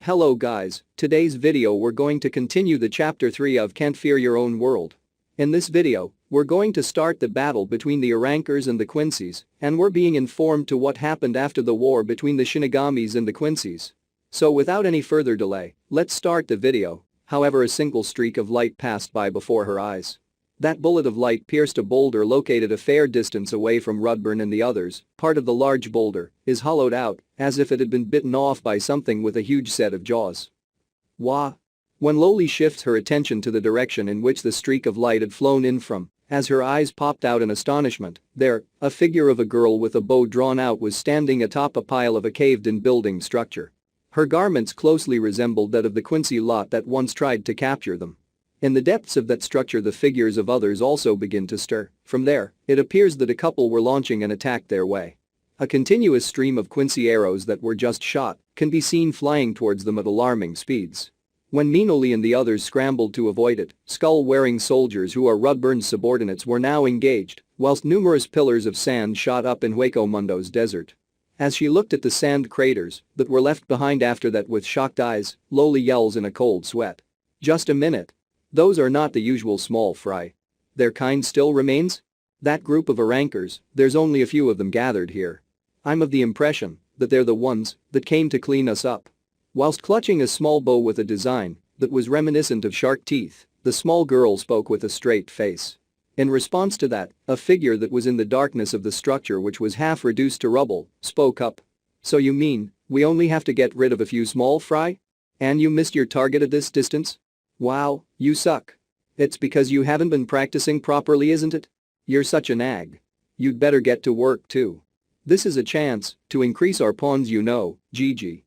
Hello guys, today's video we're going to continue the chapter 3 of Can't Fear Your Own World. In this video, we're going to start the battle between the Arrancars and the Quincies, and we're being informed to what happened after the war between the Shinigamis and the Quincies. So without any further delay, let's start the video. However, a single streak of light passed by before her eyes. That bullet of light pierced a boulder located a fair distance away from Rudburn and the others. Part of the large boulder is hollowed out, as if it had been bitten off by something with a huge set of jaws. Wah! When Loli shifts her attention to the direction in which the streak of light had flown in from, as her eyes popped out in astonishment, there, a figure of a girl with a bow drawn out was standing atop a pile of a caved-in building structure. Her garments closely resembled that of the Quincy lot that once tried to capture them. In the depths of that structure the figures of others also begin to stir. From there, it appears that a couple were launching an attack their way. A continuous stream of Quincy arrows that were just shot can be seen flying towards them at alarming speeds. When Minoli and the others scrambled to avoid it, skull-wearing soldiers who are Rudburn's subordinates were now engaged, whilst numerous pillars of sand shot up in Hueco Mundo's desert. As she looked at the sand craters that were left behind after that with shocked eyes, Loli yells in a cold sweat. Just a minute. Those are not the usual small fry. Their kind still remains? That group of Arrancars, there's only a few of them gathered here. I'm of the impression that they're the ones that came to clean us up. Whilst clutching a small bow with a design that was reminiscent of shark teeth, the small girl spoke with a straight face. In response to that, a figure that was in the darkness of the structure which was half reduced to rubble, spoke up. So you mean, we only have to get rid of a few small fry? And you missed your target at this distance? Wow, you suck. It's because you haven't been practicing properly, isn't it? You're such a nag. You'd better get to work too. This is a chance to increase our pawns, you know, Gigi.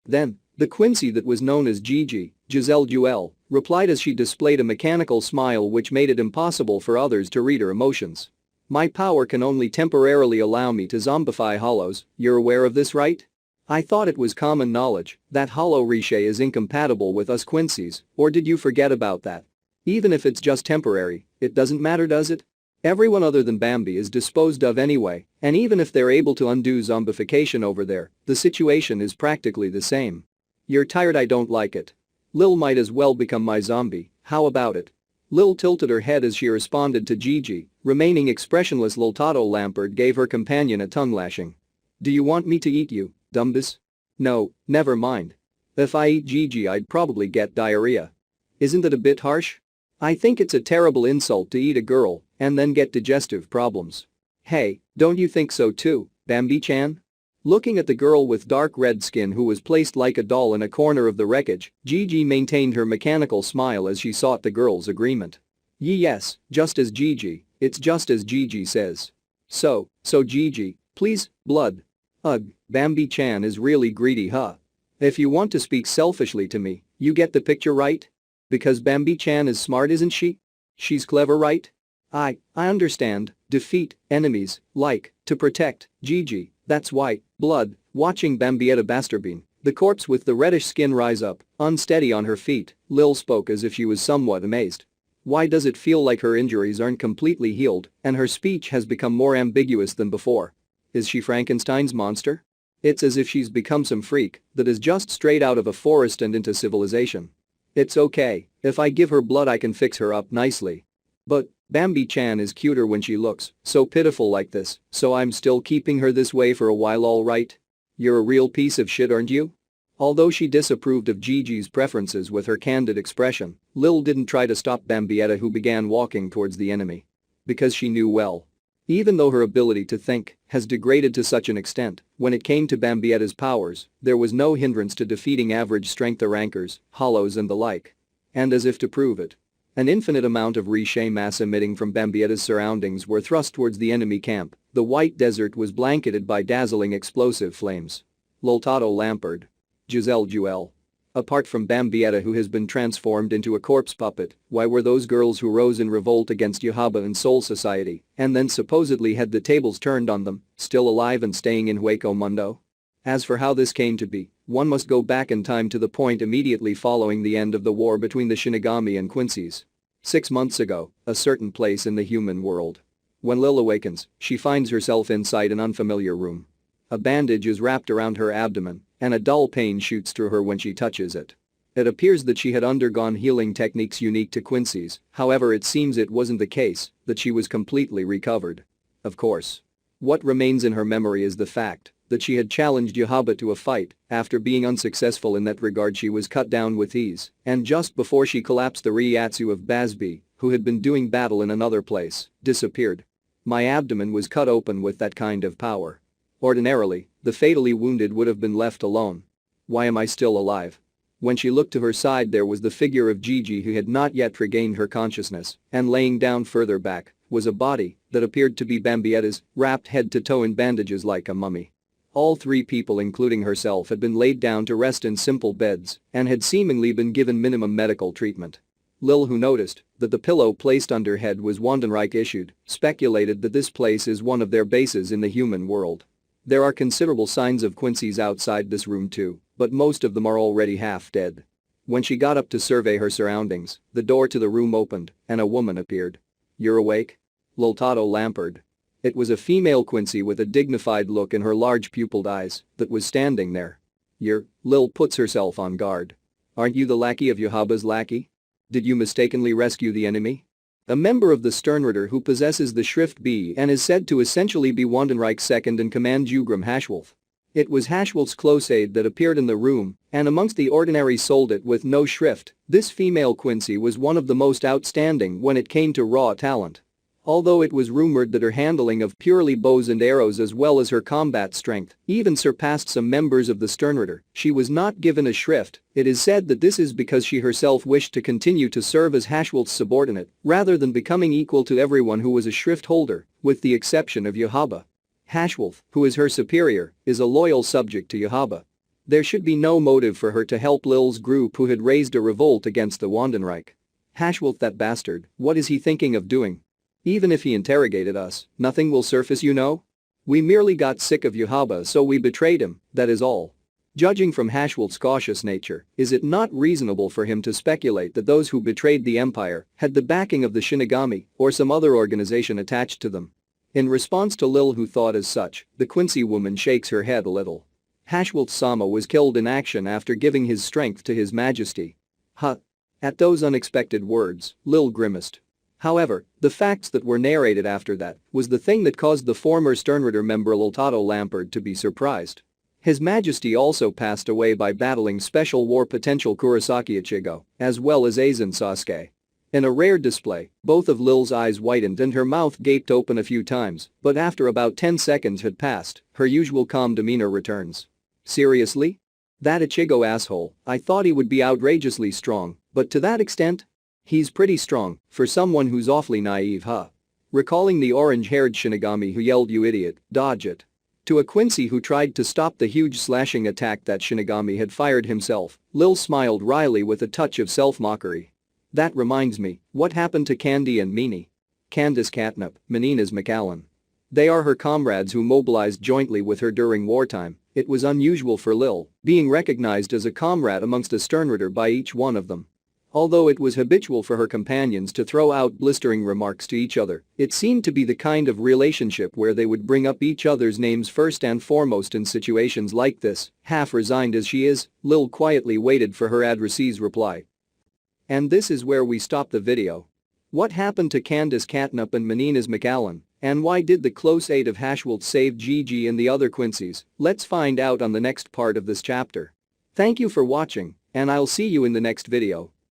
Then, the Quincy that was known as Gigi, Giselle Duell, replied as she displayed a mechanical smile which made it impossible for others to read her emotions. My power can only temporarily allow me to zombify hollows, you're aware of this, right? I thought it was common knowledge that hollow Riche is incompatible with us Quincies, or did you forget about that? Even if it's just temporary, it doesn't matter, does it? Everyone other than Bambi is disposed of anyway, and even if they're able to undo zombification over there, the situation is practically the same. You're tired, I don't like it. Lil might as well become my zombie, how about it? Lil tilted her head as she responded to Gigi, remaining expressionless. Liltato Lampard gave her companion a tongue lashing. Do you want me to eat you, Dumbus? No, never mind. If I eat Gigi I'd probably get diarrhea. Isn't that a bit harsh? I think it's a terrible insult to eat a girl and then get digestive problems. Hey, don't you think so too, Bambi-chan? Looking at the girl with dark red skin who was placed like a doll in a corner of the wreckage, Gigi maintained her mechanical smile as she sought the girl's agreement. Yes, just as Gigi, it's just as Gigi says. So Gigi, please, blood. Ugh, Bambi-chan is really greedy, huh? If you want to speak selfishly to me, you get the picture, right? Because Bambi-chan is smart, isn't she? She's clever, right? I understand, defeat enemies, like, to protect, Gigi, that's why, blood. Watching Bambietta Basterbine, the corpse with the reddish skin rise up, unsteady on her feet, Lil spoke as if she was somewhat amazed. Why does it feel like her injuries aren't completely healed and her speech has become more ambiguous than before? Is she Frankenstein's monster? It's as if she's become some freak that is just straight out of a forest and into civilization. It's okay, if I give her blood I can fix her up nicely. But Bambi-chan is cuter when she looks so pitiful like this, so I'm still keeping her this way for a while, alright? You're a real piece of shit, aren't you? Although she disapproved of Gigi's preferences with her candid expression, Lil didn't try to stop Bambietta, who began walking towards the enemy. Because she knew well. Even though her ability to think has degraded to such an extent, when it came to Bambietta's powers, there was no hindrance to defeating average strength Arrancars, hollows and the like. And as if to prove it, an infinite amount of Riche mass emitting from Bambietta's surroundings were thrust towards the enemy camp. The white desert was blanketed by dazzling explosive flames. Liltato Lampard. Giselle Duell. Apart from Bambietta, who has been transformed into a corpse puppet, why were those girls who rose in revolt against Yahaba and Soul Society and then supposedly had the tables turned on them, still alive and staying in Hueco Mundo? As for how this came to be, one must go back in time to the point immediately following the end of the war between the Shinigami and Quincies. 6 months ago, a certain place in the human world. When Lil awakens, she finds herself inside an unfamiliar room. A bandage is wrapped around her abdomen and a dull pain shoots through her when she touches it. It appears that she had undergone healing techniques unique to Quincy's, however it seems it wasn't the case, that she was completely recovered. Of course. What remains in her memory is the fact that she had challenged Yahaba to a fight. After being unsuccessful in that regard, she was cut down with ease, and just before she collapsed, the Ryatsu of Basby, who had been doing battle in another place, disappeared. My abdomen was cut open with that kind of power. Ordinarily, the fatally wounded would have been left alone. Why am I still alive? When she looked to her side, there was the figure of Gigi, who had not yet regained her consciousness, and laying down further back was a body that appeared to be Bambietta's, wrapped head to toe in bandages like a mummy. All three people, including herself, had been laid down to rest in simple beds and had seemingly been given minimum medical treatment. Lil, who noticed that the pillow placed under head was Wandenreich issued, speculated that this place is one of their bases in the human world. There are considerable signs of Quincy's outside this room too, but most of them are already half dead. When she got up to survey her surroundings, the door to the room opened and a woman appeared. "You're awake?" Liltato Lampard. It was a female Quincy with a dignified look in her large pupilled eyes that was standing there. Lil puts herself on guard. "Aren't you the lackey of Yahaba's lackey? Did you mistakenly rescue the enemy?" A member of the Sternritter who possesses the Schrift B and is said to essentially be Wandenreich's second-in-command Jugram Hashwolf. It was Hashwolf's close aide that appeared in the room, and amongst the ordinary soldat with no Schrift, this female Quincy was one of the most outstanding when it came to raw talent. Although it was rumored that her handling of purely bows and arrows as well as her combat strength even surpassed some members of the Sternritter, she was not given a Schrift. It is said that this is because she herself wished to continue to serve as Hashwolf's subordinate rather than becoming equal to everyone who was a Schrift holder, with the exception of Yahaba. Hashwolf, who is her superior, is a loyal subject to Yahaba. There should be no motive for her to help Lil's group, who had raised a revolt against the Wandenreich. Hashwolf, that bastard, what is he thinking of doing? Even if he interrogated us, nothing will surface, you know? We merely got sick of Yahaba, so we betrayed him, that is all. Judging from Hashwolf's cautious nature, is it not reasonable for him to speculate that those who betrayed the Empire had the backing of the Shinigami or some other organization attached to them? In response to Lil, who thought as such, the Quincy woman shakes her head a little. Hashwolf-sama was killed in action after giving his strength to His Majesty. Huh. At those unexpected words, Lil grimaced. However, the facts that were narrated after that was the thing that caused the former Sternritter member Liltato Lampard to be surprised. His Majesty also passed away by battling special war potential Kurosaki Ichigo, as well as Aizen Sasuke. In a rare display, both of Lil's eyes widened and her mouth gaped open a few times, but after about 10 seconds had passed, her usual calm demeanor returns. Seriously? That Ichigo asshole, I thought he would be outrageously strong, but to that extent? He's pretty strong, for someone who's awfully naive, huh? Recalling the orange-haired Shinigami who yelled, "You idiot, dodge it." To a Quincy who tried to stop the huge slashing attack that Shinigami had fired himself, Lil smiled wryly with a touch of self-mockery. That reminds me, what happened to Candy and Meanie? Candace Catnip, Menina's McAllen. They are her comrades who mobilized jointly with her during wartime. It was unusual for Lil, being recognized as a comrade amongst a Sternritter by each one of them. Although it was habitual for her companions to throw out blistering remarks to each other, it seemed to be the kind of relationship where they would bring up each other's names first and foremost in situations like this. Half resigned as she is, Lil quietly waited for her addressee's reply. And this is where we stop the video. What happened to Candace Catnip and Menina's McAllen, and why did the close aid of Hashwolf save Gigi and the other Quincies? Let's find out on the next part of this chapter. Thank you for watching, and I'll see you in the next video.